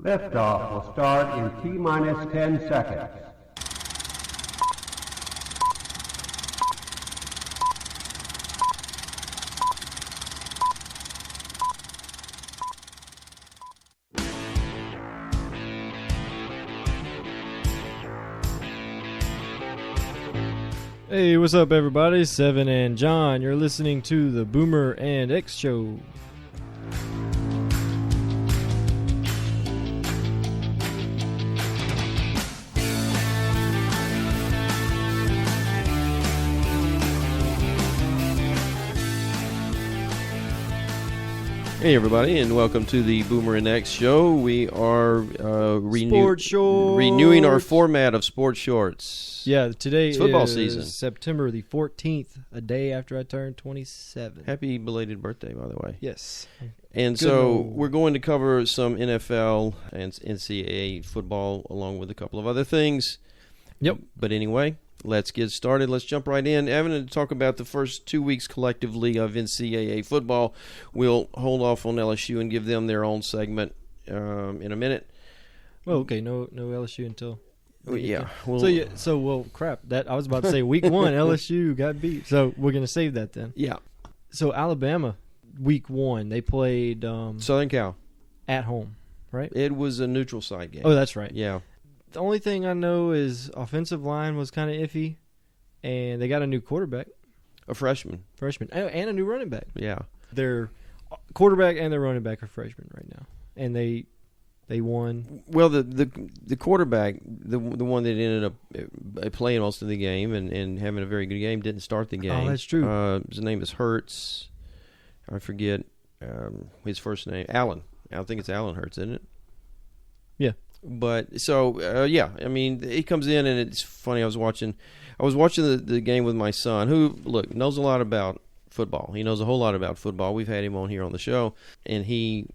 Liftoff will start in T-minus 10 seconds. Hey, what's up, everybody? Seven and John. You're listening to the Boomer and X Show. Hey everybody, and welcome to the Boomer and X Show. We are renewing our format of sports shorts. Yeah, today it's football is season. September the 14th, a day after I turned 27. Happy belated birthday, by the way. Yes. And Good so old. we're going to cover some NFL and NCAA football along with a couple of other things. Yep. But anyway, let's get started. Let's jump right in. Evan, to talk about the first 2 weeks collectively of NCAA football. We'll hold off on LSU and give them their own segment in a minute. Well, okay, no LSU until. Yeah. Well, crap. That I was about to say week one, LSU got beat. So we're gonna save that then. Yeah. So Alabama, week one, they played Southern Cal. at home, right? It was a neutral site game. Oh, that's right. Yeah. The only thing I know is offensive line was kind of iffy, and they got a new quarterback, A freshman. and a new running back. Yeah. Their quarterback and their running back are freshmen right now, and they won. Well, the quarterback, the one that ended up playing most of the game and having a very good game, didn't start the game. Oh, that's true. His name is Hurts. I forget his first name. Allen. I think it's Allen Hurts, isn't it? Yeah. But so yeah, I mean, he comes in and it's funny. I was watching the game with my son, who knows a lot about football. He knows a whole lot about football. We've had him on here on the show, and he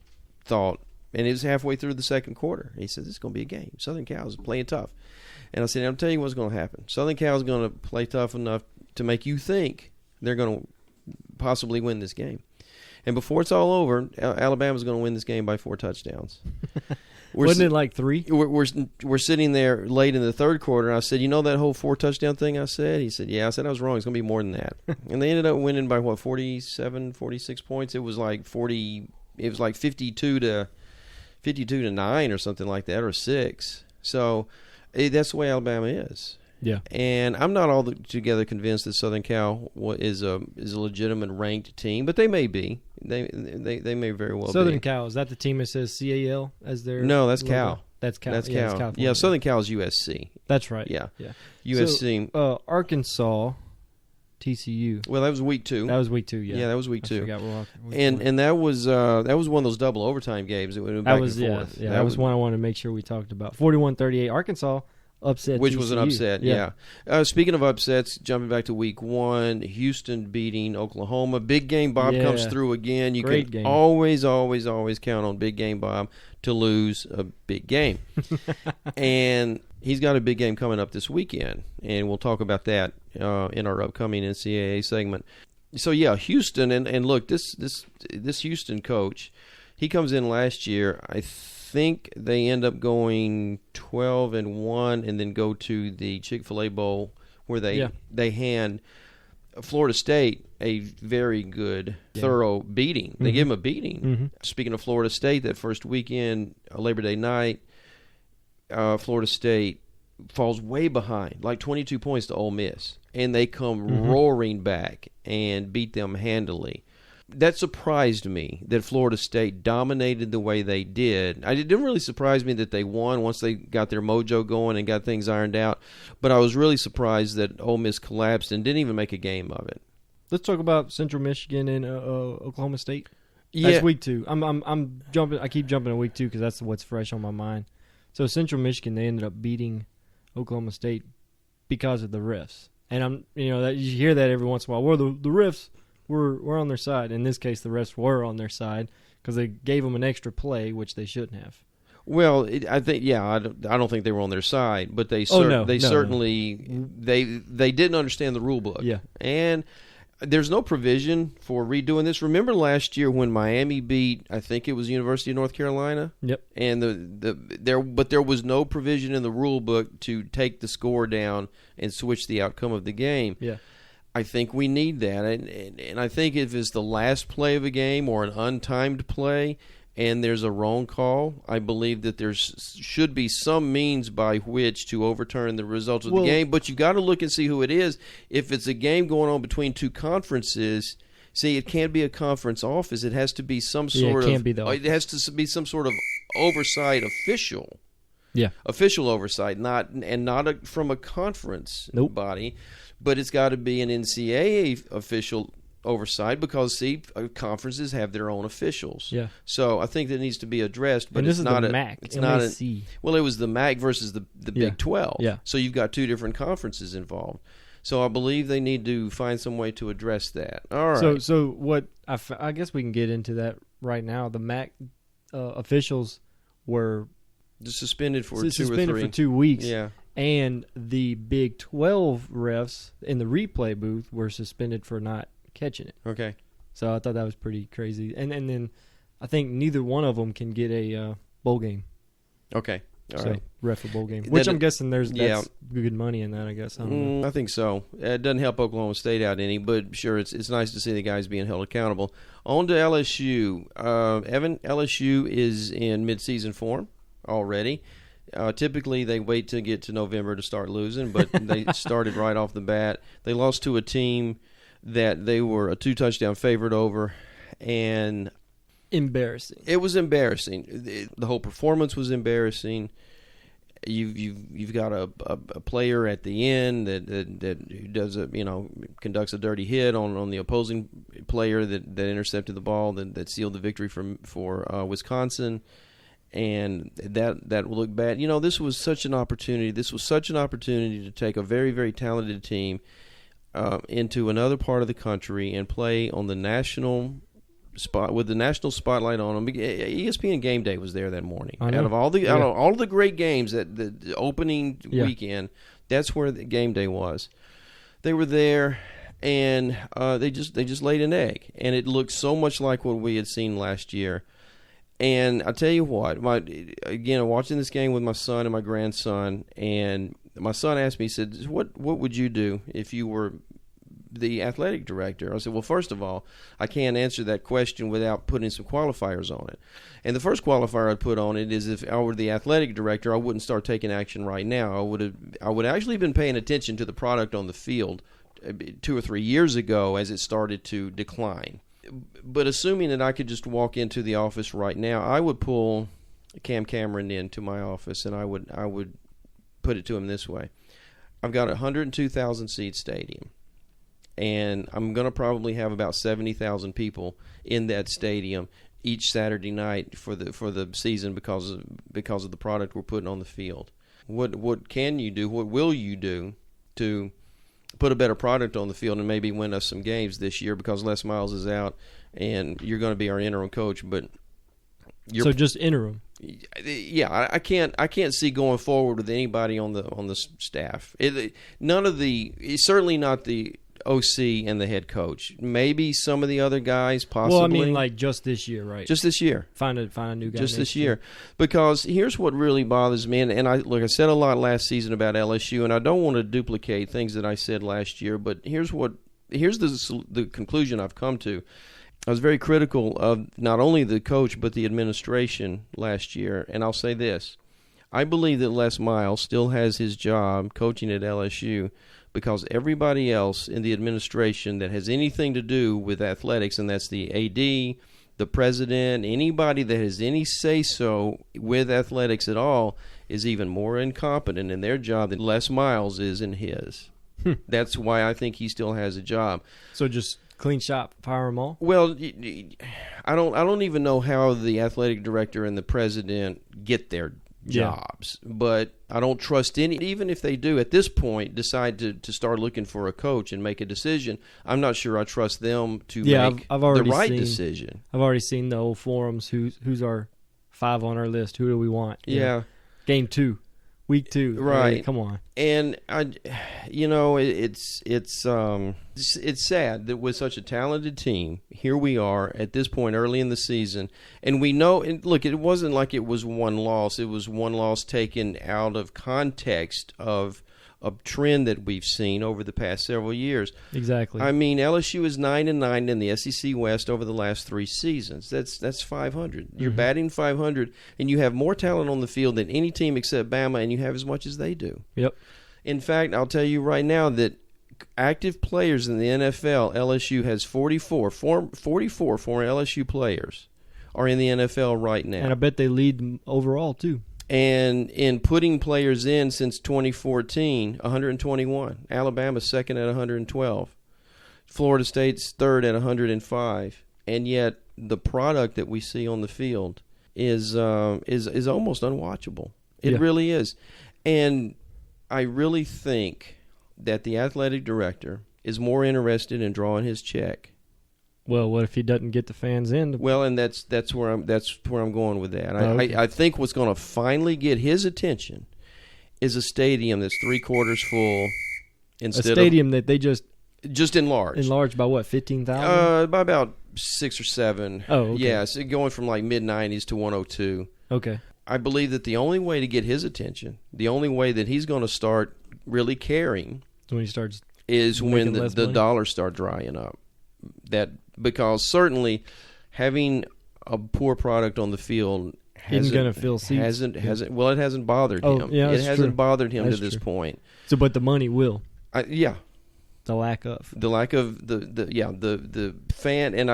thought, and it was halfway through the second quarter. He said, "This is going to be a game. Southern Cal is playing tough." And I said, "I'll tell you what's going to happen. Southern Cal is going to play tough enough to make you think they're going to possibly win this game. And before it's all over, Alabama's going to win this game by 4 touchdowns." Wasn't it like 3? We're sitting there late in the third quarter, and I said, "You know that whole 4-touchdown thing I said?" He said, "Yeah." I said, "I was wrong. It's going to be more than that." And they ended up winning by, 47, 46 points? It was like 52 to 9 or something like that, or 6. So that's the way Alabama is. Yeah. And I'm not altogether convinced that Southern Cal is a legitimate ranked team, but they may be. They may very well be. Southern Cal, is that the team that says CAL as their No, that's logo? Cal. That's Cal. That's Yeah, Cal. it's California. Yeah, Southern Cal is USC. That's right. Yeah. Yeah. USC. So, Arkansas, TCU. Well, that was week 2. That was week 2, yeah. Yeah, that was week 2. I forgot week And 1. and that was one of those double overtime games that went back and forth. That was one I wanted to make sure we talked about. 41-38, Arkansas upset Which TCU. was an upset, yeah. Speaking of upsets, jumping back to week 1, Houston beating Oklahoma. Big Game Bob comes through again. You Great can game. always count on Big Game Bob to lose a big game. And he's got a big game coming up this weekend, and we'll talk about that in our upcoming NCAA segment. So, yeah, Houston, and look, this Houston coach, he comes in last year, I think they end up going 12-1 and then go to the Chick-fil-A Bowl where they hand Florida State a very good, thorough beating. They give them a beating. Mm-hmm. Speaking of Florida State, that first weekend, Labor Day night, Florida State falls way behind, like 22 points to Ole Miss, and they come roaring back and beat them handily. That surprised me that Florida State dominated the way they did. It didn't really surprise me that they won once they got their mojo going and got things ironed out, but I was really surprised that Ole Miss collapsed and didn't even make a game of it. Let's talk about Central Michigan and Oklahoma State. Yeah. That's week 2. I'm jumping. I keep jumping to week 2 because that's what's fresh on my mind. So Central Michigan, they ended up beating Oklahoma State because of the refs, and you hear that every once in a while. Well, the refs were on their side. In this case, the refs were on their side because they gave them an extra play, which they shouldn't have. Well, I think I don't think they were on their side, but they certainly they didn't understand the rule book. Yeah, and There's no provision for redoing this. Remember last year when Miami beat, I think it was University of North Carolina? Yep. And there was no provision in the rule book to take the score down and switch the outcome of the game. Yeah. I think we need that. And I think if it's the last play of a game or an untimed play and there's a wrong call, I believe that there should be some means by which to overturn the results of the game. But you've got to look and see who it is. If it's a game going on between two conferences, see, it can't be a conference office. It has to be some sort it can't be the office. It has to be some sort of oversight official. Yeah. Official oversight, not from a conference body, but it's got to be an NCAA official oversight because, see, conferences have their own officials. Yeah. So I think that needs to be addressed, but and it's this not is the a MAC. It's not MAC. Well, it was the MAC versus the Big 12. Yeah. So you've got two different conferences involved. So I believe they need to find some way to address that. All right. So what I guess we can get into that right now. The MAC officials were just suspended for 2 suspended or 3 for 2 weeks. Yeah. And the Big 12 refs in the replay booth were suspended for not catching it. Okay. So I thought that was pretty crazy. And then I think neither one of them can get a bowl game. Okay. All right. Ref a bowl game. Which I'm guessing that's good money in that, I guess. I think so. It doesn't help Oklahoma State out any, but sure, it's nice to see the guys being held accountable. On to LSU. Evan, LSU is in midseason form already. Typically, they wait to get to November to start losing, but they started right off the bat. They lost to a team that they were a 2-touchdown favorite over, and embarrassing. It was embarrassing. The whole performance was embarrassing. You've got a player at the end that does conducts a dirty hit on the opposing player that intercepted the ball that sealed the victory for Wisconsin. And that will look bad. This was such an opportunity. This was such an opportunity to take a very, very talented team into another part of the country and play on the national spot with the national spotlight on them. ESPN Game Day was there that morning. Out of all the great games at the opening weekend, that's where the Game Day was. They were there, and they just laid an egg, and it looked so much like what we had seen last year. And I tell you what, watching this game with my son and my grandson, and my son asked me, he said, what would you do if you were the athletic director? I said, well, first of all, I can't answer that question without putting some qualifiers on it. And the first qualifier I'd put on it is if I were the athletic director, I wouldn't start taking action right now. I would actually been paying attention to the product on the field 2 or 3 years ago as it started to decline. But assuming that I could just walk into the office right now, I would pull Cam Cameron into my office, and I would put it to him this way. I've got a 102,000 seat stadium, and I'm going to probably have about 70,000 people in that stadium each Saturday night for the season because of the product we're putting on the field. What can you do? What will you do to put a better product on the field and maybe win us some games this year because Les Miles is out and you're going to be our interim coach, but so just interim. Yeah, I can't see going forward with anybody on the staff. Certainly not the OC and the head coach. Maybe some of the other guys, possibly. Well, I mean, like just this year, right? Just this year. Find a new guy. Just this year, because here's what really bothers me, and I said a lot last season about LSU, and I don't want to duplicate things that I said last year, but here's the conclusion I've come to. I was very critical of not only the coach but the administration last year, and I'll say this. I believe that Les Miles still has his job coaching at LSU because everybody else in the administration that has anything to do with athletics, and that's the AD, the president, anybody that has any say-so with athletics at all, is even more incompetent in their job than Les Miles is in his. That's why I think he still has a job. So just clean shop, fire them all? Well, I don't even know how the athletic director and the president get their jobs, but I don't trust any. Even if they do at this point decide to start looking for a coach and make a decision, I'm not sure I trust them to make the right decision. I've already seen the old forums. Who's our 5 on our list? Who do we want? Yeah. Game 2. week 2. Right. Hey, come on. And it's sad that with such a talented team, here we are at this point early in the season, and we know. And look, it wasn't like it was one loss. It was one loss taken out of context of a trend that we've seen over the past several years. Exactly. I mean, LSU is 9-9 in the SEC West over the last 3 seasons. That's 500. You're batting 500, and you have more talent on the field than any team except Bama, and you have as much as they do. Yep. In fact, I'll tell you right now that active players in the NFL, LSU has 44 former LSU players are in the NFL right now. And I bet they lead overall, too. And in putting players in since 2014, 121. Alabama's second at 112. Florida State's third at 105. And yet the product that we see on the field is almost unwatchable. It really is. And I really think that the athletic director is more interested in drawing his check. Well, what if he doesn't get the fans in? Well, and that's where I'm going with that. Okay. I think what's going to finally get his attention is a stadium that's 3/4 full instead a stadium that they just enlarged by what, 15,000? by about 6 or 7. Oh, okay. Yes, going from like mid-90s to 102. Okay. I believe that the only way to get his attention, the only way that he's going to start really caring, When he starts is when making less the money? dollars start drying up. Because certainly having a poor product on the field Isn't gonna fill seats. Well, it hasn't bothered Oh, him. yeah, It that's hasn't true. bothered him That's to this true. point. So, but the money will. Yeah, The lack of. the lack of the fan, and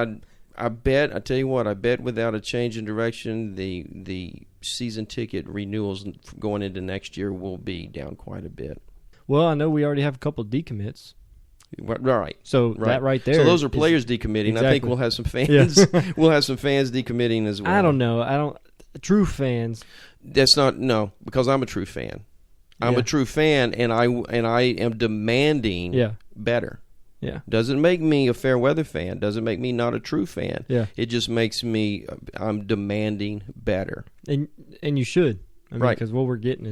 I bet without a change in direction, the season ticket renewals going into next year will be down quite a bit. Well, I know we already have a couple of decommits. Right. So that right there. So those are is- players decommitting. I think Exactly. we'll have some fans. Yeah. We'll have some fans decommitting as well. I don't know. True fans. That's not because I'm a true fan. I'm Yeah. a true fan, and I am demanding Yeah. better. Yeah. Doesn't make me a fair weather fan. Doesn't make me not a true fan. Yeah. It just makes me. I'm demanding better. And you should. I mean, Right. because what we're getting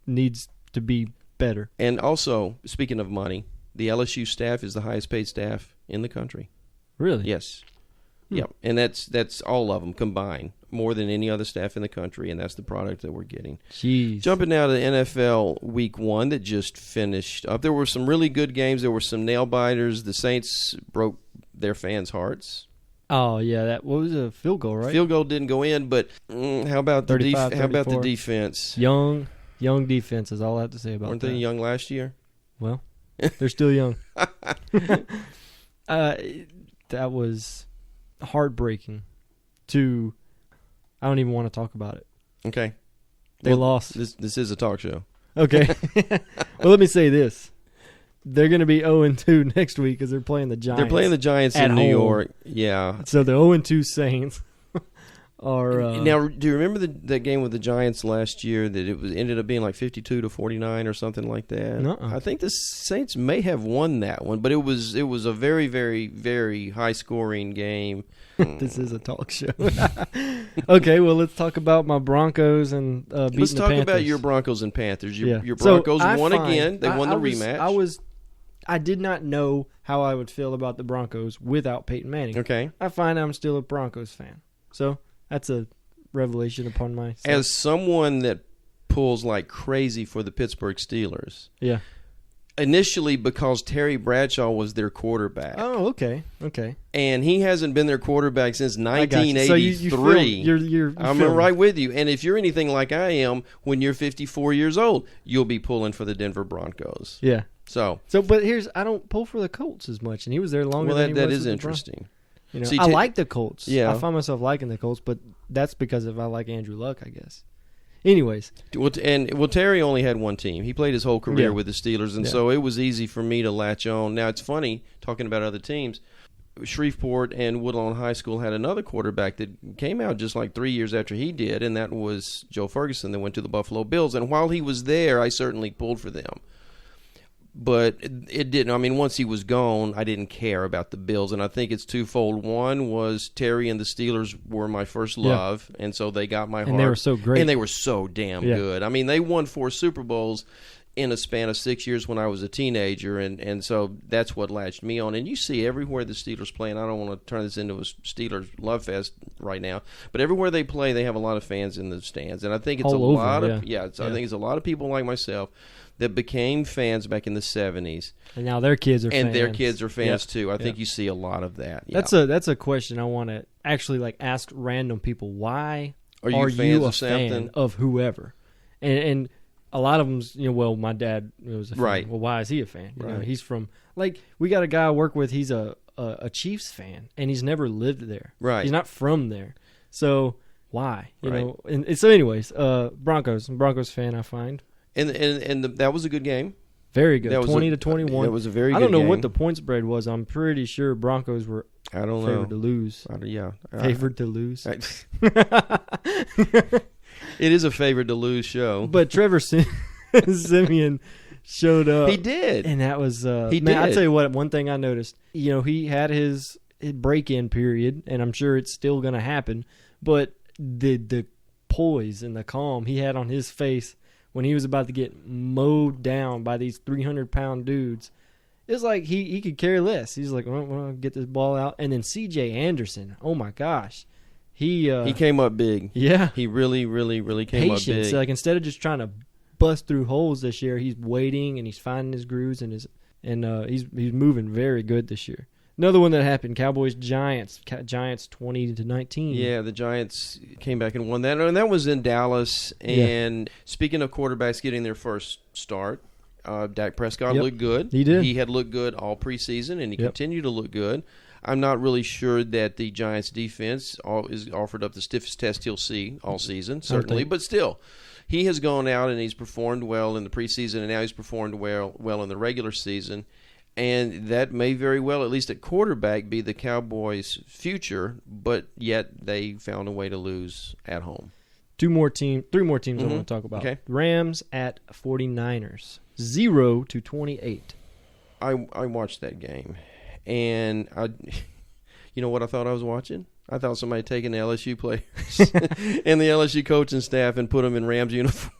needs to be better. And also, speaking of money, the LSU staff is the highest paid staff in the country. Really? Yes. Yep. And that's all of them combined, more than any other staff in the country, and that's the product that we're getting. Jeez. Jumping now to the NFL Week 1 that just finished up. There were some really good games. There were some nail-biters. The Saints broke their fans' hearts. Oh, yeah. That what was a field goal, right? Field goal didn't go in, but how about the 35, how about the 34. defense? Young defense is all I have to say about Weren't that. they young last year? Well, they're still young. That was heartbreaking. I don't even want to talk about it. Okay. They lost. This is a talk show. Okay. Well, let me say this. They're going to be 0-2 next week because they're playing the Giants. They're playing the Giants at in New home. York. Yeah. So the 0-2 Saints are. Now, do you remember that game with the Giants last year that it ended up being like 52-49 or something like that? Nuh-uh. I think the Saints may have won that one, but it was a very, very, very high scoring game. This is a talk show. Okay, well, let's talk about my Broncos and beating Let's the talk Panthers. about your Broncos and Panthers. Your Yeah. Broncos So I won find- again. They won the rematch. I did not know how I would feel about the Broncos without Peyton Manning. Okay. I find I'm still a Broncos fan. So that's a revelation upon myself. As someone that pulls like crazy for the Pittsburgh Steelers, Yeah. initially because Terry Bradshaw was their quarterback. Oh, okay. Okay. And he hasn't been their quarterback since I got you. 1983. So you I'm feel me. right with you. And if you're anything like I am, when you're 54 years old, you'll be pulling for the Denver Broncos. Yeah. So, But I don't pull for the Colts as much, and he was there longer well, than he that was is with the interesting. You know, See, I like the Colts. Yeah. I find myself liking the Colts, but that's because I like Andrew Luck, I guess. Anyways, Well, Terry only had one team. He played his whole career Yeah. with the Steelers, and Yeah. so it was easy for me to latch on. Now, it's funny, talking about other teams, Shreveport and Woodlawn High School had another quarterback that came out just like 3 years after he did, and that was Joe Ferguson that went to the Buffalo Bills. And while he was there, I certainly pulled for them. But it didn't. I mean, once he was gone, I didn't care about the Bills, and I think it's twofold. One was Terry and the Steelers were my first love, and so they got my heart. And they were so great. And they were so damn good. I mean, they won 4 Super Bowls in a span of 6 years when I was a teenager, and so that's what latched me on. And you see everywhere the Steelers play, and I don't want to turn this into a Steelers love fest right now, but everywhere they play, they have a lot of fans in the stands, and I think it's all I over, think it's a lot of people like myself that became fans back in the 70s. And now their kids are fans. And their kids are fans, too. I think you see a lot of that. Yeah. That's a question I want to actually ask random people. Why are you a fan of whoever? And a lot of them's, well, my dad was a fan. Right. Well, why is he a fan? You right. know, he's from, we got a guy I work with, he's a Chiefs fan, and he's never lived there. Right. He's not from there. So why? You know? And so anyways, Broncos. I'm a Broncos fan, I find. And that was a good game. Very good. 20-21. That was a very good game. I don't know what the point spread was. I'm pretty sure Broncos were favored to lose. Favored to lose. It is a favored to lose show. But Trevor Siemian showed up. He did. And that was he did. I'll tell you what, one thing I noticed, he had his break-in period, and I'm sure it's still going to happen, but the poise and the calm he had on his face when he was about to get mowed down by these 300-pound dudes, it's like he could care less. He's like, well, I'll get this ball out. And then C.J. Anderson, oh my gosh. He came up big. Yeah. He really, really, really came up big. So instead of just trying to bust through holes this year, he's waiting and he's finding his grooves and he's moving very good this year. Another one that happened, Cowboys-Giants. Giants 20-19. Yeah, the Giants came back and won that. And that was in Dallas. And speaking of quarterbacks getting their first start, Dak Prescott looked good. He did. He had looked good all preseason, and he continued to look good. I'm not really sure that the Giants' defense is offered up the stiffest test he'll see all season, certainly. But still, he has gone out and he's performed well in the preseason, and now he's performed well in the regular season. And that may very well, at least at quarterback, be the Cowboys' future, but yet they found a way to lose at home. Three more teams I want to talk about. Okay. Rams at 49ers, 0-28. I watched that game, and you know what I thought I was watching? I thought somebody had taken the LSU players and the LSU coaching staff and put them in Rams uniforms.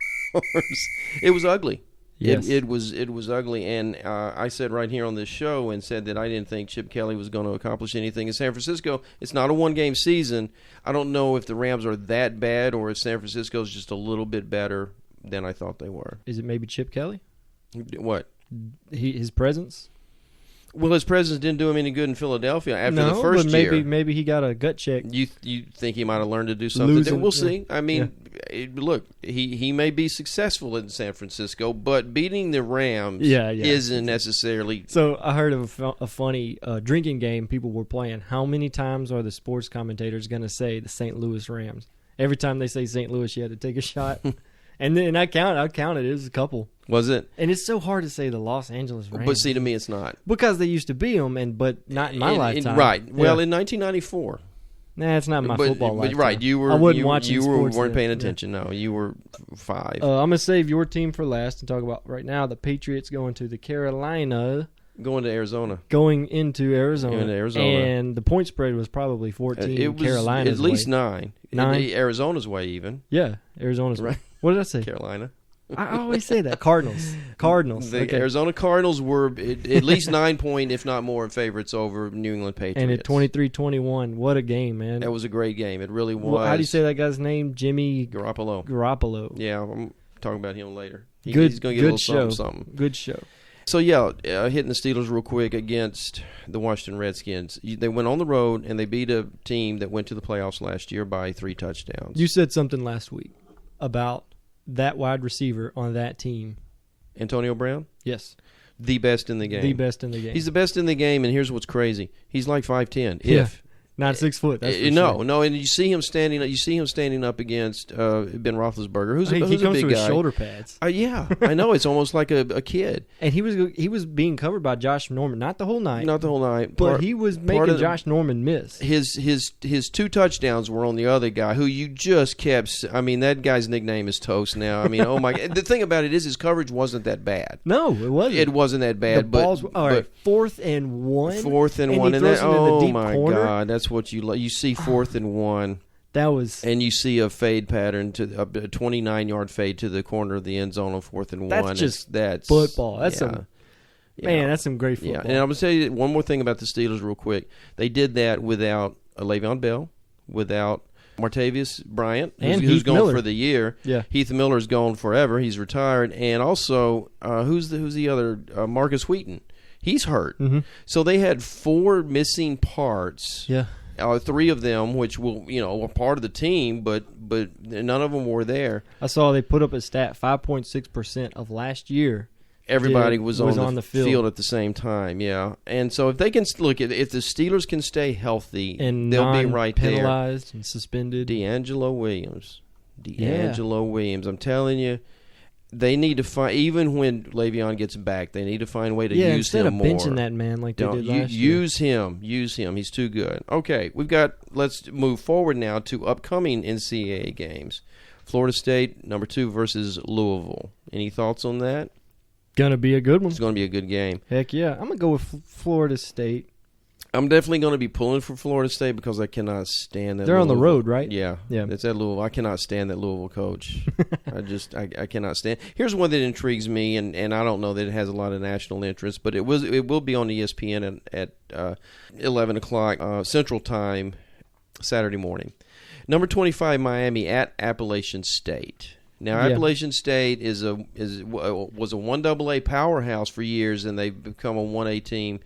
It was ugly. Yes. It was ugly, and I said right here on this show and said that I didn't think Chip Kelly was going to accomplish anything in San Francisco. It's not a one-game season. I don't know if the Rams are that bad or if San Francisco is just a little bit better than I thought they were. Is it maybe Chip Kelly? What? His presence? Well, his presence didn't do him any good in Philadelphia after the first year. Maybe he got a gut check. You think he might have learned to do something? We'll see. I mean, look, he may be successful in San Francisco, but beating the Rams isn't necessarily. So I heard of a funny drinking game people were playing. How many times are the sports commentators going to say the St. Louis Rams? Every time they say St. Louis, you had to take a shot. And then I counted. It was a couple. Was it? And it's so hard to say the Los Angeles Rams. But see, to me, it's not. Because they used to be them, but not in my lifetime. Right. Well, in 1994. Nah, it's not my football lifetime. Right. I wasn't watching sports. You weren't paying attention. No, you were 5. I'm going to save your team for last and talk about right now the Patriots going to the Carolina. Going to Arizona. Going into Arizona. Going to Arizona. And the point spread was probably 14. It was Carolina's at least way. 9. 9. Arizona's way even. Yeah, Arizona's right. way. What did I say? Carolina. I always say that. Cardinals. The Arizona Cardinals were at least 9 point, if not more, favorites over New England Patriots. And at 23-21, what a game, man. That was a great game. It really was. Well, how do you say that guy's name? Jimmy Garoppolo. Yeah, I'm talking about him later. He's going to get a little something. Good show. So, hitting the Steelers real quick against the Washington Redskins. They went on the road, and they beat a team that went to the playoffs last year by 3 touchdowns. You said something last week about that wide receiver on that team. Antonio Brown? Yes. The best in the game. The best in the game. He's the best in the game, and here's what's crazy. He's like 5'10", Not 6 foot. That's for no, sure. no, and you see him standing. You see him standing up against Ben Roethlisberger, who's He a comes big to his guy. shoulder pads. Yeah, I know. It's almost like a kid. And he was being covered by Josh Norman, not the whole night, Not the whole night, but he was making Josh Norman miss. His 2 touchdowns were on the other guy, who you just kept. I mean, that guy's nickname is Toast now. I mean, oh my! The thing about it is, his coverage wasn't that bad. No, it wasn't. It wasn't that bad. The balls. All right, 4th and 1. 4th and 1, he and throws that, it in the oh deep my corner. God, that's what you you see 4th and 1. That was. And you see a fade pattern to a 29-yard fade to the corner of the end zone on 4th and 1. That's just that's football. That's yeah. some man. That's some great football. Yeah, and I'm gonna tell you one more thing about the Steelers, real quick. They did that without Le'Veon Bell, without Martavius Bryant, And who's Heath gone Miller. for the year. Yeah. Heath Miller's gone forever. He's retired, and also who's the other Marcus Wheaton? He's hurt. Mm-hmm. So they had 4 missing parts. Yeah. 3 of them, which were part of the team, but none of them were there. I saw they put up a stat: 5.6% of last year. Everybody was on the field. field at the same time, yeah. And so if they can look at if the Steelers can stay healthy, And they'll be right there. penalized and suspended. D'Angelo Williams. I'm telling you, they need to find, even when Le'Veon gets back, they need to find a way to use instead him of more. benching that man like they did last year. Use him. He's too good. Okay, let's move forward now to upcoming NCAA games. Florida State, number 2 versus Louisville. Any thoughts on that? Gonna be a good one. It's going to be a good game. Heck yeah. I'm gonna go with Florida State. I'm definitely going to be pulling for Florida State because I cannot stand that. They're on the Louisville. road, right? Yeah, Yeah. It's at Louisville. I cannot stand that Louisville coach. I cannot stand. Here's one that intrigues me, and I don't know that it has a lot of national interest, but it will be on ESPN at 11 o'clock Central Time Saturday morning. Number 25 Miami at Appalachian State. Now, Yeah. Appalachian State was a 1AA powerhouse for years, and they've become a 1A team,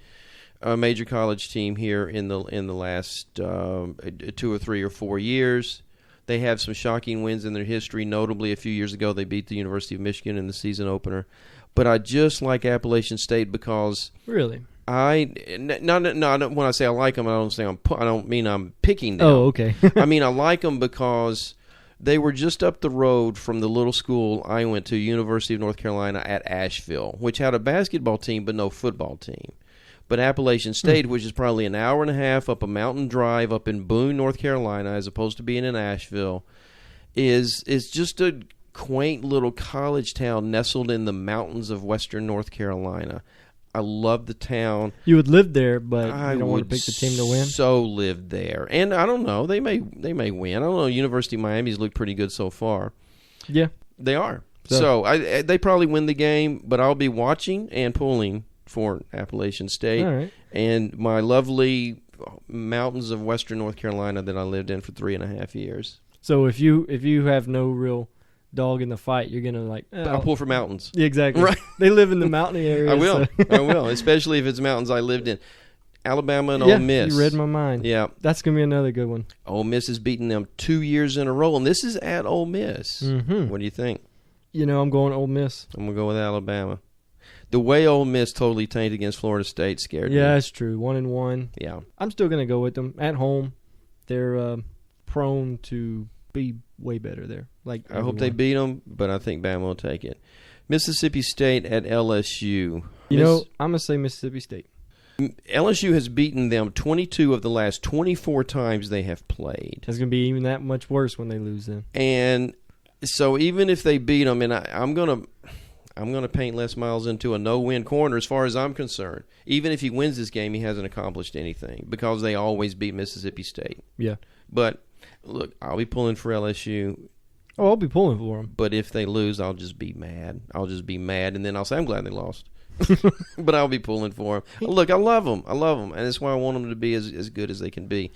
a major college team here in the last 2 or 3 or 4 years. They have some shocking wins in their history. Notably, a few years ago, they beat the University of Michigan in the season opener. But I just like Appalachian State because Really? no, when I say I like them, I don't mean I'm picking them. Oh, okay. I mean, I like them because they were just up the road from the little school I went to, University of North Carolina at Asheville, which had a basketball team but no football team. But Appalachian State, which is probably an hour and a half up a mountain drive up in Boone, North Carolina, as opposed to being in Asheville, is just a quaint little college town nestled in the mountains of western North Carolina. I love the town. You would live there, but I you don't want would to pick the team to win. So live there, and I don't know. They may win. I don't know. University of Miami's looked pretty good so far. Yeah. They are. So they probably win the game, but I'll be watching and pulling for Appalachian State All right. and my lovely mountains of western North Carolina that I lived in for 3.5 years. So if you have no real dog in the fight, you're gonna like. I'll pull for mountains. Yeah, exactly. Right. They live in the mountain area. I will. So. I will, especially if it's mountains I lived in. Alabama and Ole Miss. You read my mind. Yeah. That's gonna be another good one. Ole Miss has beaten them 2 years in a row, and this is at Ole Miss. Mm-hmm. What do you think? I'm going Ole Miss. I'm going to go with Alabama. The way Ole Miss totally tanked against Florida State scared me. Yeah, that's true. 1-1. Yeah. I'm still gonna go with them at home. They're prone to be way better there. Like I hope they beat them, but I think Bama will take it. Mississippi State at LSU. I'm gonna say Mississippi State. LSU has beaten them 22 of the last 24 times they have played. It's gonna be even that much worse when they lose then. And so even if they beat them, and I'm gonna paint Les Miles into a no-win corner as far as I'm concerned. Even if he wins this game, he hasn't accomplished anything because they always beat Mississippi State. Yeah. But look, I'll be pulling for LSU. Oh, I'll be pulling for them. But if they lose, I'll just be mad. And then I'll say I'm glad they lost. But I'll be pulling for them. Look, I love them, and that's why I want them to be as good as they can be.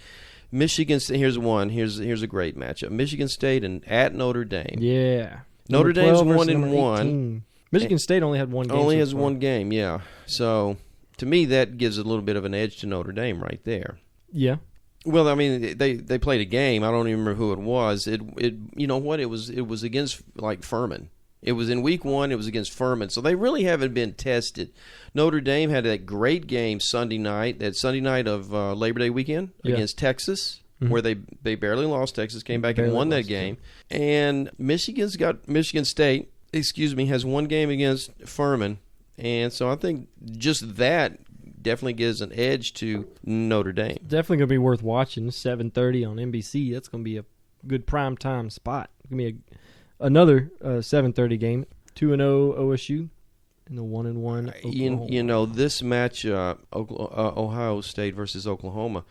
Michigan State. Here's a great matchup. Michigan State and at Notre Dame. Yeah. Notre Dame's 1-1. 1-1. Michigan State only had one game. Only so has far. one game, yeah. So to me, that gives a little bit of an edge to Notre Dame right there. Yeah. Well, I mean, they played a game. I don't even remember who it was. It you know what? It was against like Furman. It was in week 1. It was against Furman. So they really haven't been tested. Notre Dame had that great game Sunday night of Labor Day weekend against Texas, where they barely lost. Texas came back and won that game. And Michigan State, has one game against Furman. And so I think just that definitely gives an edge to Notre Dame. Definitely going to be worth watching. 7:30 on NBC. That's going to be a good prime time spot. It's going to be another 7:30 game. 2-0 OSU and the 1-1 Oklahoma. This matchup, Ohio State versus Oklahoma.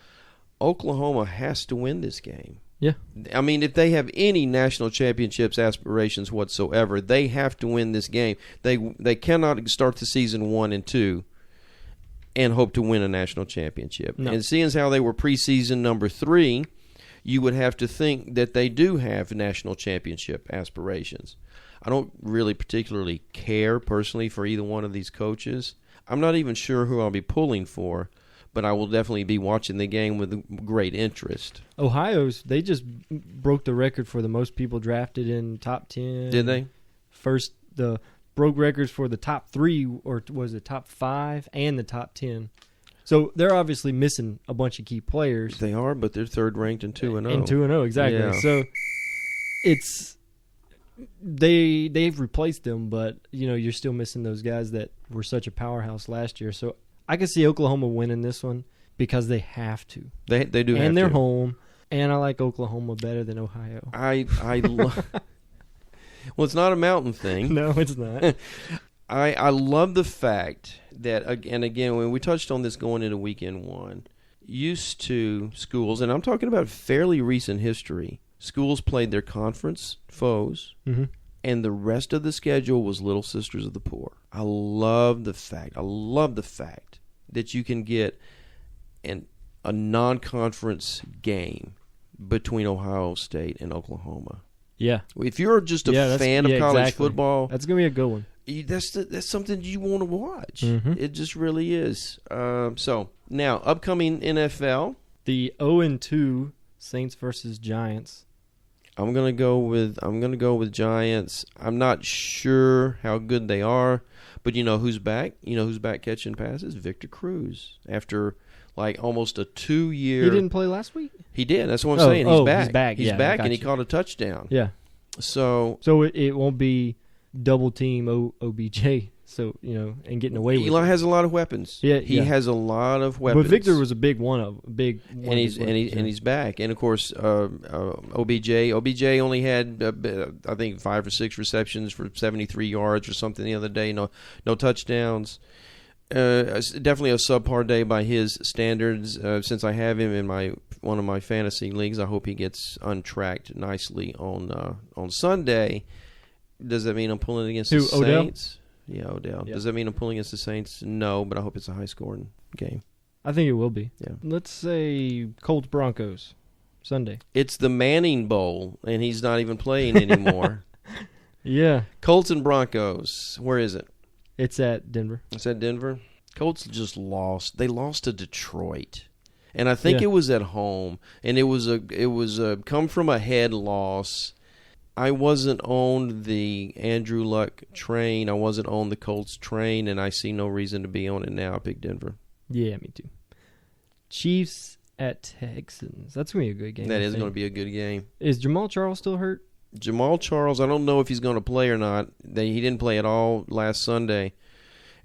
Oklahoma has to win this game. Yeah. I mean, if they have any national championships aspirations whatsoever, they have to win this game. They cannot start the season 1-2 and hope to win a national championship. No. And seeing as how they were preseason number 3, you would have to think that they do have national championship aspirations. I don't really particularly care personally for either one of these coaches. I'm not even sure who I'll be pulling for, but I will definitely be watching the game with great interest. Ohio's, they just broke the record for the most people drafted in top 10. Did they? Broke records for the top 3, or was it top 5 and the top 10. So they're obviously missing a bunch of key players. They are, but they're third ranked and 2-0. And 2-0, exactly. Yeah. So it's they've replaced them, but you're still missing those guys that were such a powerhouse last year. So I can see Oklahoma winning this one because they have to. They do have to. And they're home. And I like Oklahoma better than Ohio. Well, it's not a mountain thing. No, it's not. I love the fact that, and again, when we touched on this going into weekend 1, used to schools, and I'm talking about fairly recent history, schools played their conference foes, and the rest of the schedule was Little Sisters of the Poor. I love the fact that you can get a non-conference game between Ohio State and Oklahoma. Yeah. If you're just a fan of college football, that's going to be a good one. That's something you want to watch. Mm-hmm. It just really is. So now, upcoming NFL, the 0-2 Saints versus Giants. I'm gonna go with Giants. I'm not sure how good they are, but you know who's back? You know who's back catching passes? Victor Cruz. After like almost a 2-year. He didn't play last week? He did. That's what I'm saying. He's back. He's back. He's back, and he caught a touchdown. Yeah. So it won't be double team OBJ. So, and getting away with it. Eli has a lot of weapons. Yeah, he has a lot of weapons. But Victor was a big one. And he's back. And of course, OBJ only had I think 5 or 6 receptions for 73 yards or something the other day. No touchdowns. Definitely a subpar day by his standards. Since I have him in one of my fantasy leagues, I hope he gets untracked nicely on Sunday. Does that mean I'm pulling against the Saints? Yeah, Odell. Yep. Does that mean I'm pulling against the Saints? No, but I hope it's a high-scoring game. I think it will be. Yeah. Let's say Colts-Broncos, Sunday. It's the Manning Bowl, and he's not even playing anymore. Yeah. Colts and Broncos. Where is it? It's at Denver. It's at Denver? Colts just lost. They lost to Detroit. And I think it was at home, and it was a come-from-ahead loss. I wasn't on the Andrew Luck train. I wasn't on the Colts train, and I see no reason to be on it now. I pick Denver. Yeah, me too. Chiefs at Texans. That's going to be a good game. That is going to be a good game. Is Jamal Charles still hurt? Jamal Charles, I don't know if he's going to play or not. He didn't play at all last Sunday.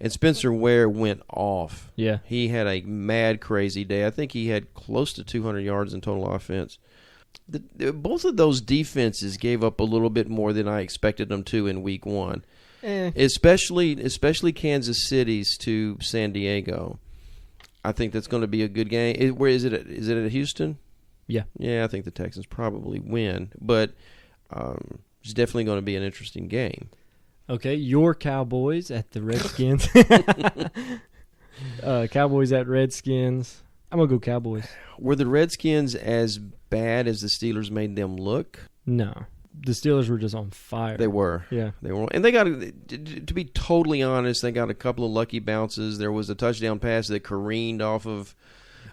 And Spencer Ware went off. Yeah. He had a mad, crazy day. I think he had close to 200 yards in total offense. Both of those defenses gave up a little bit more than I expected them to in week 1. Especially Kansas City's to San Diego. I think that's going to be a good game. Where is it? Is it at Houston? Yeah. Yeah, I think the Texans probably win. But it's definitely going to be an interesting game. Okay, your Cowboys at the Redskins. Cowboys at Redskins. I'm going to go Cowboys. Were the Redskins as bad as the Steelers made them look? No. The Steelers were just on fire. They were. Yeah. They were. And they got, to be totally honest, they got a couple of lucky bounces. There was a touchdown pass that careened off of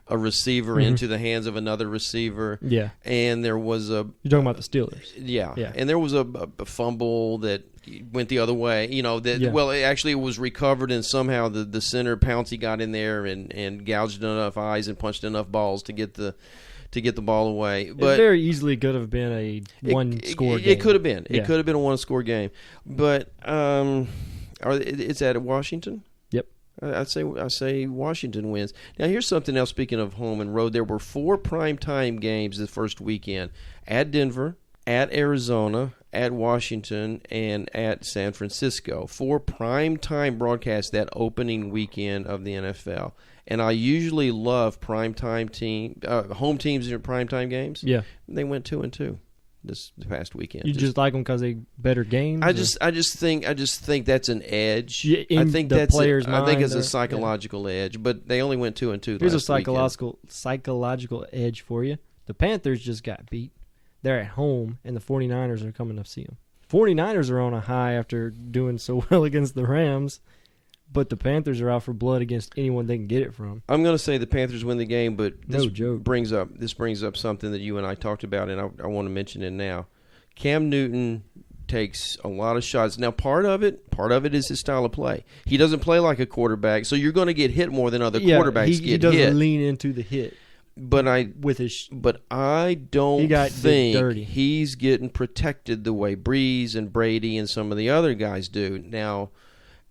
a receiver into the hands of another receiver. Yeah. And there was You're talking about the Steelers. Yeah. Yeah. And there was a fumble that went the other way. Well, it was recovered, and somehow the center Pouncey got in there and gouged enough eyes and punched enough balls to get the ball away. But it very easily could have been a one-score game. It could have been. Yeah. It could have been a one-score game. But it's at Washington. Yep. I say Washington wins. Now here's something else. Speaking of home and road, there were 4 primetime games the first weekend: at Denver, at Arizona, at Washington, and at San Francisco. 4 primetime broadcasts that opening weekend of the NFL. And I usually love primetime home teams in primetime games. Yeah. They went 2-2 this past weekend. You just like them because they better games? I just think that's an edge. In I think the that's player's I think it's a mind, psychological edge, but they only went 2-2 Here's last a psychological edge for you. The Panthers just got beat. They're at home, and the 49ers are coming to see them. 49ers are on a high after doing so well against the Rams, but the Panthers are out for blood against anyone they can get it from. I'm going to say the Panthers win the game, but this joke. brings up something that you and I talked about, and I want to mention it now. Cam Newton takes a lot of shots. Now, part of it is his style of play. He doesn't play like a quarterback, so you're going to get hit more than other quarterbacks get hit. He doesn't lean into the hit. But I don't think he's getting protected the way Breeze and Brady and some of the other guys do. Now,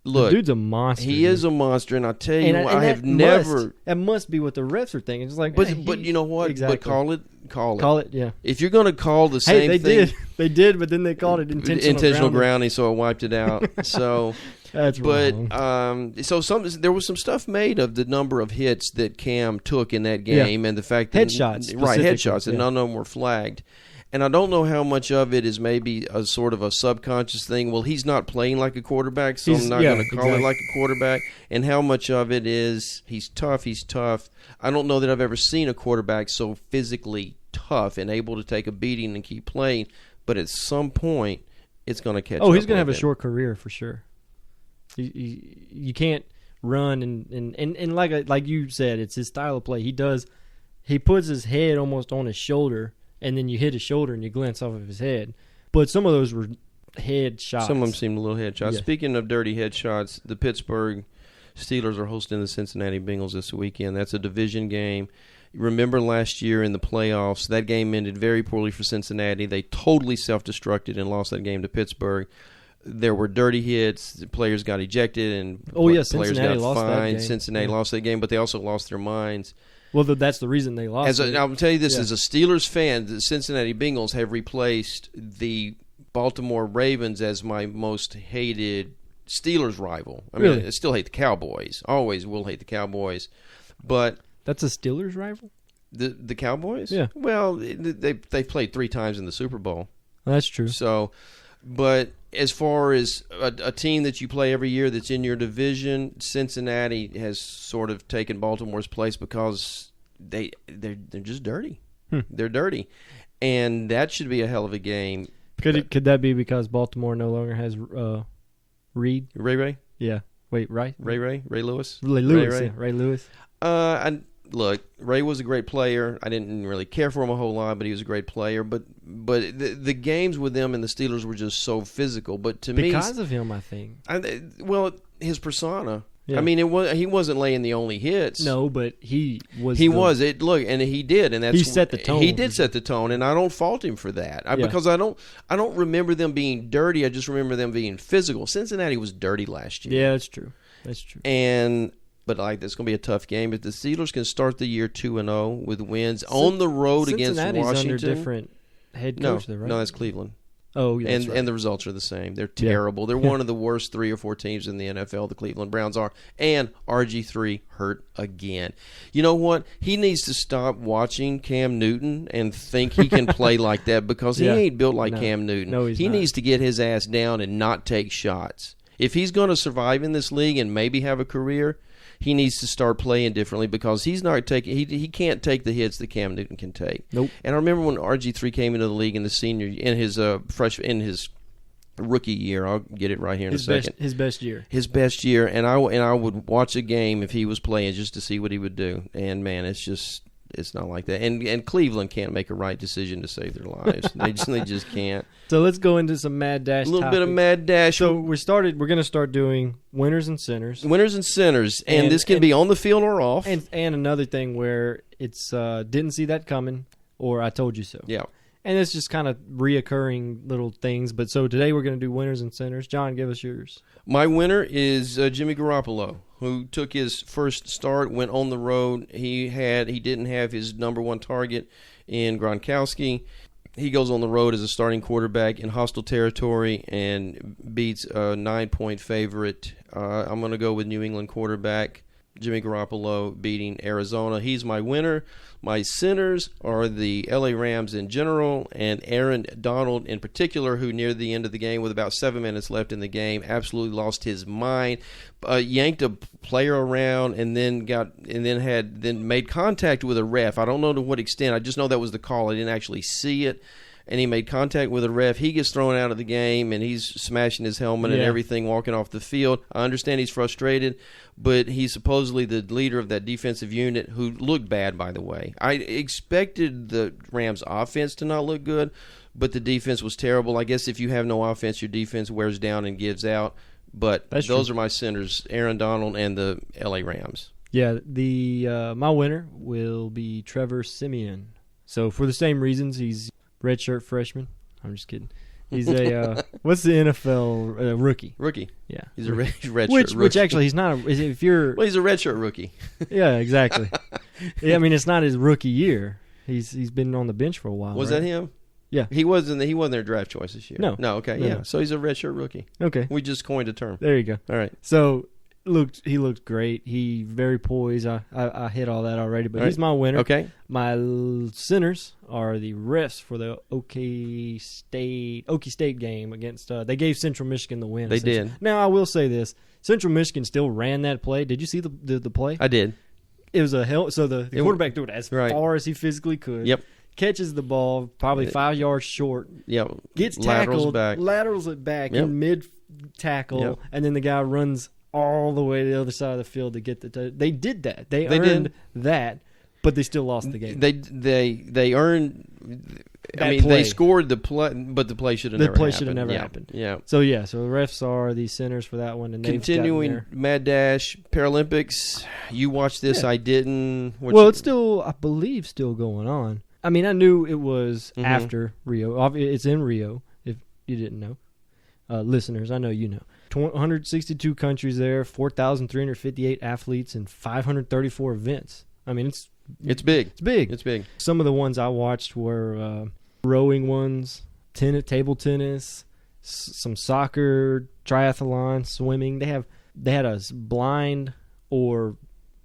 look, the dude's a monster. He is a monster, and I tell you, I have never. That must be what the refs are thinking. It's like, but you know what? Exactly. But call it. Yeah. If you're going to call the same thing, they did, but then they called it intentional grounding, so it wiped it out. So. That's wrong. There was some stuff made of the number of hits that Cam took in that game, and the fact that headshots, and none of them were flagged. And I don't know how much of it is maybe a sort of a subconscious thing. Well, he's not playing like a quarterback, so I'm not going to call it like a quarterback. And how much of it is he's tough. I don't know that I've ever seen a quarterback so physically tough and able to take a beating and keep playing. But at some point, it's going to catch up. Oh, he's going to have a short career for sure. You can't run and like you said, it's his style of play. He puts his head almost on his shoulder, and then you hit his shoulder and you glance off of his head. But some of those were head shots. Some of them seemed a little head shots. Yeah. Speaking of dirty head shots, the Pittsburgh Steelers are hosting the Cincinnati Bengals this weekend. That's a division game. Remember last year in the playoffs, that game ended very poorly for Cincinnati. They totally self-destructed and lost that game to Pittsburgh. There were dirty hits. The players got ejected, and players Cincinnati got lost fined. that game. Cincinnati lost that game, but they also lost their minds. Well, that's the reason they lost. I'll tell you this: as a Steelers fan, the Cincinnati Bengals have replaced the Baltimore Ravens as my most hated Steelers rival. I mean, I still hate the Cowboys. Always will hate the Cowboys, but that's a Steelers rival. The Cowboys? Yeah. Well, they played 3 times in the Super Bowl. That's true. So, but as far as a team that you play every year that's in your division, Cincinnati has sort of taken Baltimore's place because they're just dirty. They're dirty, and that should be a hell of a game. Could that be because Baltimore no longer has Reed? Ray? Yeah. Wait, right? Ray Lewis? Ray Lewis. Look, Ray was a great player. I didn't really care for him a whole lot, but he was a great player. But the games with them and the Steelers were just so physical. But to me, because of him, I think. His persona. Yeah. I mean, he wasn't laying the only hits. No, but he was. And he did, and he set the tone. He did set the tone, and I don't fault him for that because I don't remember them being dirty. I just remember them being physical. Cincinnati was dirty last year. Yeah, that's true. But it's going to be a tough game. If the Steelers can start the year 2-0 with wins on the road against Washington, under different head coach, right? No, that's Cleveland. Oh, yeah, that's right. And the results are the same. They're terrible. They're one of the worst 3 or 4 teams in the NFL. The Cleveland Browns are, and RG3 hurt again. You know what? He needs to stop watching Cam Newton and think he can play like that because he ain't built like Cam Newton. No, he needs to get his ass down and not take shots. If he's going to survive in this league and maybe have a career, he needs to start playing differently because he's not taking. He can't take the hits that Cam Newton can take. Nope. And I remember when RG3 came into the league in his rookie year. I'll get it right here in a second. His best year. His best year, and I would watch a game if he was playing just to see what he would do. And man, it's not like that. And Cleveland can't make a right decision to save their lives. they just can't. So let's go into some Mad Dash. A little bit of Mad Dash. So we're going to start doing winners and sinners. Winners and sinners, and this can be on the field or off. And another thing where it's didn't see that coming, or I told you so. Yeah. And it's just kind of reoccurring little things. But so today we're going to do winners and sinners. John, give us yours. My winner is Jimmy Garoppolo, who took his first start, went on the road. He didn't have his number one target in Gronkowski. He goes on the road as a starting quarterback in hostile territory and beats a 9-point favorite. I'm going to go with New England quarterback Jimmy Garoppolo beating Arizona. He's my winner. My sinners are the LA Rams in general and Aaron Donald in particular, who near the end of the game with about 7 minutes left in the game absolutely lost his mind, yanked a player around and then made contact with a ref. I don't know to what extent. I just know that was the call. I didn't actually see it. And he made contact with a ref. He gets thrown out of the game, and he's smashing his helmet and everything, walking off the field. I understand he's frustrated, but he's supposedly the leader of that defensive unit, who looked bad, by the way. I expected the Rams' offense to not look good, but the defense was terrible. I guess if you have no offense, your defense wears down and gives out. But those are my sinners, Aaron Donald and the L.A. Rams. Yeah, my winner will be Trevor Siemian. So for the same reasons, he's redshirt freshman. I'm just kidding. He's a what's the NFL rookie? Rookie. Yeah, he's a redshirt rookie. Which actually he's not. If you're he's a redshirt rookie. Yeah, exactly. Yeah, I mean it's not his rookie year. He's been on the bench for a while. Was right? that him? Yeah, he wasn't their draft choice this year. No. Okay, no, yeah. No. So he's a redshirt rookie. Okay, we just coined a term. There you go. All right. So he looked great. He very poised. I hit all that already, but he's my winner. Okay. My sinners are the refs for the Okie State game against. They gave Central Michigan the win. They did. Now I will say this: Central Michigan still ran that play. Did you see the play? I did. It was a hell. So the quarterback threw it as far as he physically could. Yep. Catches the ball probably 5 yards short. Yep. Gets tackled. Laterals it back in mid tackle, and then the guy runs all the way to the other side of the field to get the they did that. They earned that, but they still lost the game. They earned that I mean, play. they scored the play, but the play should have never happened. The play should have never happened. Yeah. So the refs are the sinners for that one, and continuing Mad Dash Paralympics. You watched this, I didn't. It's still, I believe, still going on. I mean, I knew it was after Rio. It's in Rio. If you didn't know, listeners, I know you know. 162 countries there, 4,358 athletes, and 534 events. I mean, it's big. It's big. It's big. Some of the ones I watched were rowing ones, table tennis, some soccer, triathlon, swimming. They had a blind or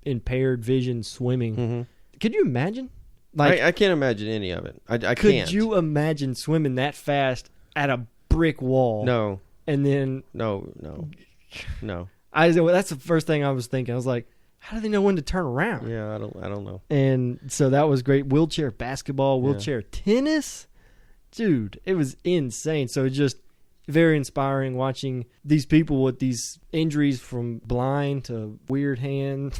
impaired vision swimming. Mm-hmm. Could you imagine? Like, I can't imagine any of it. I could can't. Could you imagine swimming that fast at a brick wall? No. And then no. That's the first thing I was thinking. I was like, how do they know when to turn around? Yeah, I don't know. And so that was great. Wheelchair basketball, wheelchair tennis, dude, it was insane. So just very inspiring watching these people with these injuries from blind to weird hand.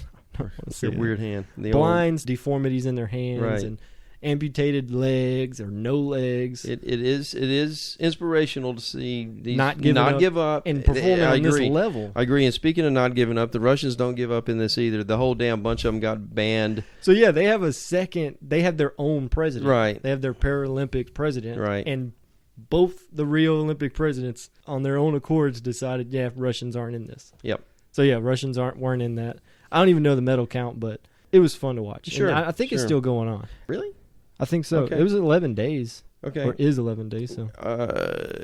Weird hand. Blinds, deformities in their hands, right. And amputated legs or no legs. It is inspirational to see these not give up and performing on this level. I agree. And speaking of not giving up, the Russians don't give up in this either. The whole damn bunch of them got banned. So they have they have their own president. Right. They have their Paralympic president. Right. And both the Rio Olympic presidents on their own accords decided, Russians aren't in this. Yep. So Russians weren't in that. I don't even know the medal count, but it was fun to watch. Sure. And I think it's still going on. Really? I think so. Okay. It was 11 days. Okay. Or is 11 days. So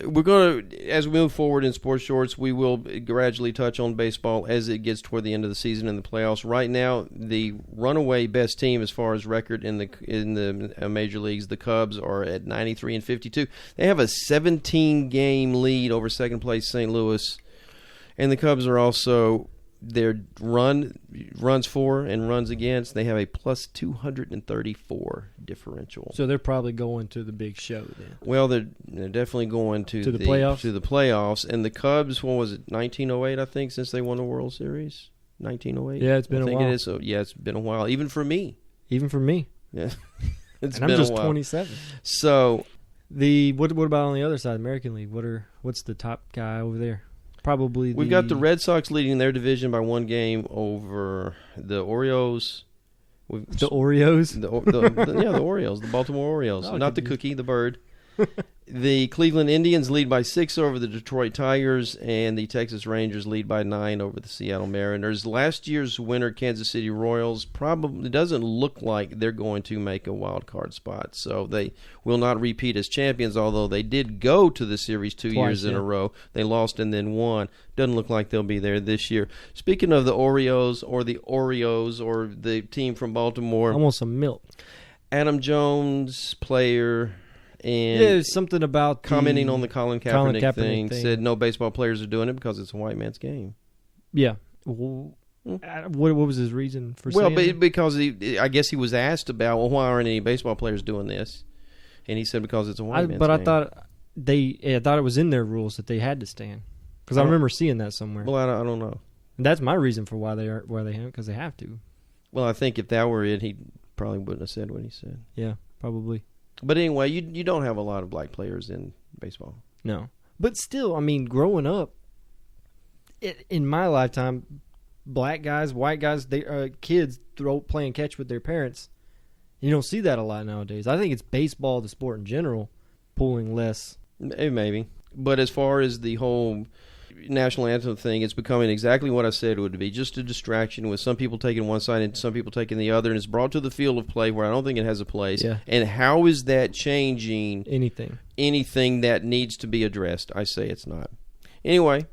we're going to, as we move forward in sports shorts, we will gradually touch on baseball as it gets toward the end of the season and the playoffs. Right now, the runaway best team as far as record in the major leagues, the Cubs, are at 93-52. They have a 17-game lead over second place St. Louis, and the Cubs are also their runs for and runs against, they have a plus 234 differential. So they're probably going to the big show then. Well, they're definitely going to the playoffs. To the playoffs, and the Cubs. What was it? 1908, I think, since they won the World Series. 1908. Yeah, it's been a while. It is. So yeah, it's been a while, even for me. Even for me. Yeah, it's and been I'm just a while. 27. So what about on the other side, American League? What's the top guy over there? Probably we've got the Red Sox leading their division by 1 game over the Orioles. The Oreos? The Orioles, the Baltimore Orioles. Oh, Not the cookie, the bird. The Cleveland Indians lead by 6 over the Detroit Tigers, and the Texas Rangers lead by 9 over the Seattle Mariners. Last year's winner, Kansas City Royals, probably doesn't look like they're going to make a wild card spot, so they will not repeat as champions, although they did go to the series twice, years in a row. They lost and then won. Doesn't look like they'll be there this year. Speaking of the Oreos or the team from Baltimore, I want some milk. Adam Jones, player. And there's something about commenting on the Colin Kaepernick thing, said no baseball players are doing it because it's a white man's game. Yeah. What was his reason for saying that? Because I guess he was asked about, well, why aren't any baseball players doing this? And he said because it's a white man's game. But I thought it was in their rules that they had to stand. Because I remember seeing that somewhere. Well, I don't know. And that's my reason for why they have, because they have to. Well, I think if that were it, he probably wouldn't have said what he said. Yeah, probably. But anyway, you don't have a lot of black players in baseball. No. But still, I mean, growing up, in my lifetime, black guys, white guys, kids playing catch with their parents. You don't see that a lot nowadays. I think it's baseball, the sport in general, pulling less. Maybe. But as far as the whole national anthem thing, it's becoming exactly what I said it would be, just a distraction with some people taking one side and some people taking the other, and it's brought to the field of play where I don't think it has a place. Yeah. And how is that changing anything that needs to be addressed? I say it's not. Anyway,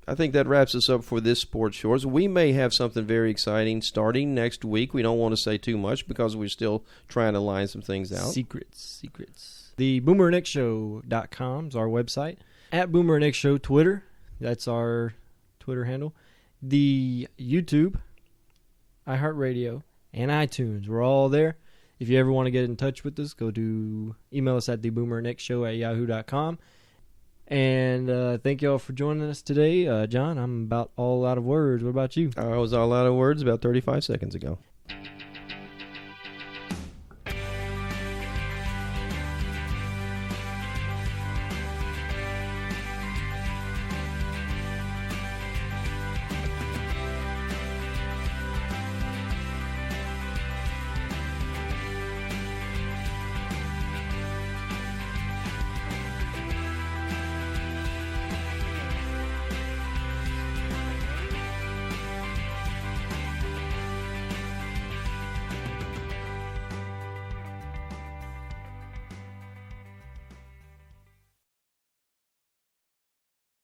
I think that wraps us up for this Sports Shorts. We may have something very exciting starting next week. We don't want to say too much because we're still trying to line some things out. Secrets. The BoomerandXShow.com is our website. At Boomer and X Show Twitter. That's our Twitter handle. The YouTube, iHeartRadio, and iTunes. We're all there. If you ever want to get in touch with us, email us at theboomerandxshow@yahoo.com. And thank you all for joining us today. John, I'm about all out of words. What about you? I was all out of words about 35 seconds ago.